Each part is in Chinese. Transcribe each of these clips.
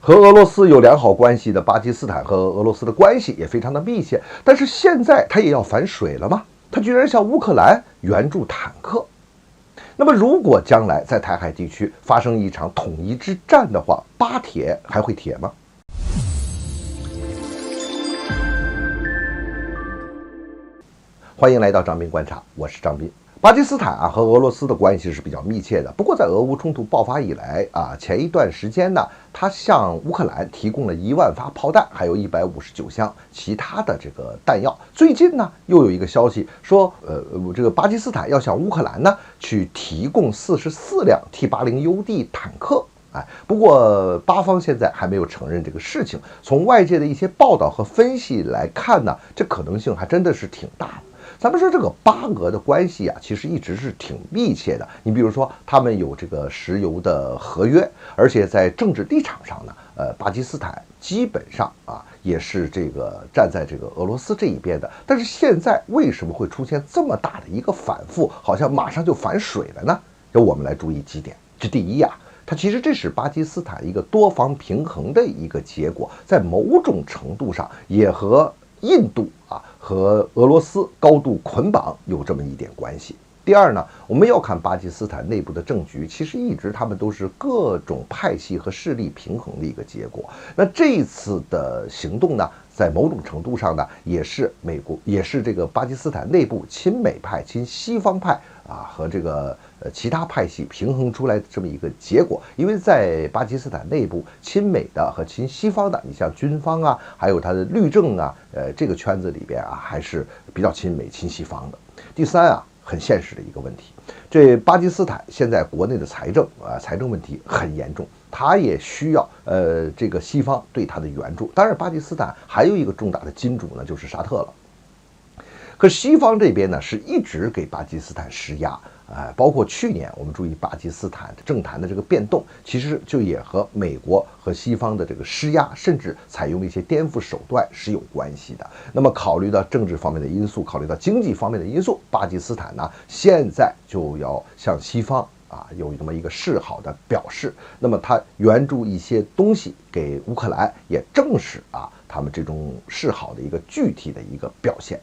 和俄罗斯有良好关系的巴基斯坦和俄罗斯的关系也非常的密切，但是现在它也要反水了吗？它居然向乌克兰援助坦克。那么如果将来在台海地区发生一场统一之战的话，巴铁还会铁吗？欢迎来到张斌观察，我是张斌。巴基斯坦和俄罗斯的关系是比较密切的。不过在俄乌冲突爆发以来前一段时间呢，他向乌克兰提供了1万发炮弹，还有159箱其他的这个弹药。最近呢，又有一个消息说，这个巴基斯坦要向乌克兰呢去提供44辆 T80UD 坦克。不过巴方现在还没有承认这个事情。从外界的一些报道和分析来看呢，这可能性还真的是挺大的。咱们说这个巴俄的关系其实一直是挺密切的。你比如说，他们有这个石油的合约，而且在政治立场上呢，巴基斯坦基本上也是这个站在这个俄罗斯这一边的。但是现在为什么会出现这么大的一个反复，好像马上就反水了呢？由我们来注意几点。这第一它其实这是巴基斯坦一个多方平衡的一个结果，在某种程度上也和印度和俄罗斯高度捆绑有这么一点关系。第二呢，我们要看巴基斯坦内部的政局，其实一直他们都是各种派系和势力平衡的一个结果。那这一次的行动呢，在某种程度上呢，也是美国，也是这个巴基斯坦内部亲美派、亲西方派和这个其他派系平衡出来的这么一个结果。因为在巴基斯坦内部，亲美的和亲西方的，你像军方还有他的律政这个圈子里边还是比较亲美亲西方的。第三很现实的一个问题，这巴基斯坦现在国内的财政问题很严重，它也需要这个西方对它的援助。当然巴基斯坦还有一个重大的金主呢，就是沙特了。可西方这边呢，是一直给巴基斯坦施压，包括去年我们注意巴基斯坦政坛的这个变动，其实就也和美国和西方的这个施压，甚至采用一些颠覆手段是有关系的。那么考虑到政治方面的因素，考虑到经济方面的因素，巴基斯坦呢现在就要向西方有这么一个示好的表示。那么他援助一些东西给乌克兰，也正是他们这种示好的一个具体的一个表现。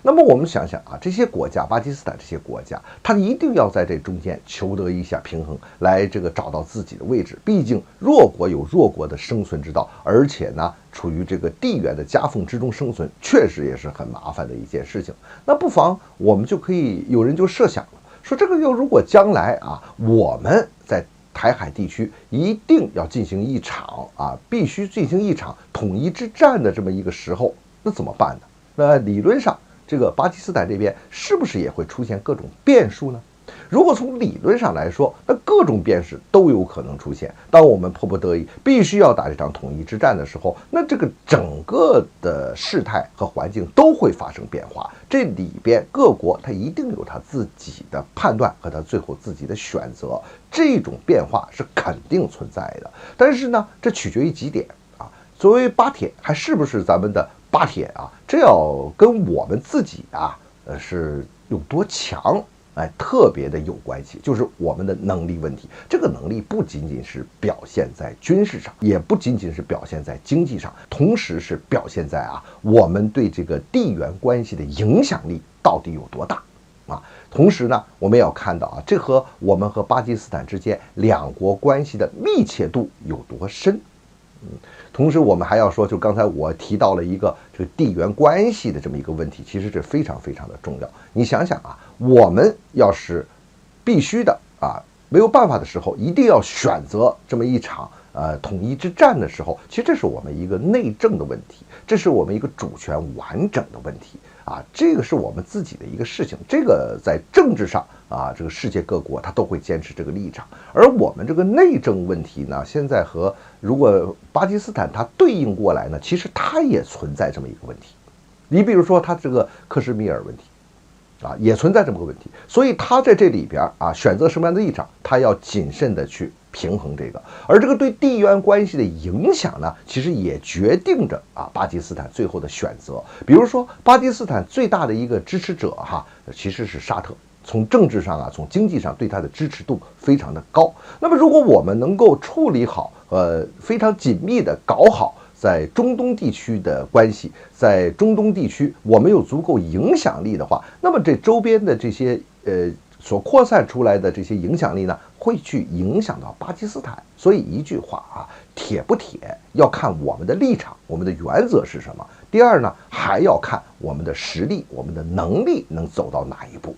那么我们想想这些国家，巴基斯坦这些国家，它一定要在这中间求得一下平衡，来这个找到自己的位置。毕竟弱国有弱国的生存之道，而且呢，处于这个地缘的夹缝之中生存，确实也是很麻烦的一件事情。那不妨我们就可以有人就设想了，说这个如果将来我们在台海地区一定要进行一场必须进行一场统一之战的这么一个时候，那怎么办呢？那理论上这个巴基斯坦这边是不是也会出现各种变数呢？如果从理论上来说，那各种变数都有可能出现。当我们迫不得已必须要打这场统一之战的时候，那这个整个的事态和环境都会发生变化。这里边各国它一定有它自己的判断和它最后自己的选择，这种变化是肯定存在的。但是呢，这取决于几点作为巴铁还是不是咱们的巴铁这要跟我们自己是有多强特别的有关系，就是我们的能力问题。这个能力不仅仅是表现在军事上，也不仅仅是表现在经济上，同时是表现在我们对这个地缘关系的影响力到底有多大同时呢，我们也要看到这和我们和巴基斯坦之间两国关系的密切度有多深。同时我们还要说，就刚才我提到了一个这个地缘关系的这么一个问题，其实这非常非常的重要。你想想我们要是必须的没有办法的时候，一定要选择这么一场统一之战的时候，其实这是我们一个内政的问题，这是我们一个主权完整的问题这个是我们自己的一个事情。这个在政治上这个世界各国它都会坚持这个立场。而我们这个内政问题呢，现在和如果巴基斯坦它对应过来呢，其实它也存在这么一个问题。你比如说它这个克什米尔问题也存在这么个问题，所以他在这里边选择什么样的立场，他要谨慎的去平衡这个。而这个对地缘关系的影响呢，其实也决定着巴基斯坦最后的选择。比如说巴基斯坦最大的一个支持者其实是沙特，从政治上从经济上对他的支持度非常的高。那么如果我们能够处理好非常紧密的搞好在中东地区的关系，在中东地区我们有足够影响力的话，那么这周边的这些所扩散出来的这些影响力呢，会去影响到巴基斯坦。所以一句话啊，铁不铁要看我们的立场，我们的原则是什么。第二呢，还要看我们的实力，我们的能力能走到哪一步。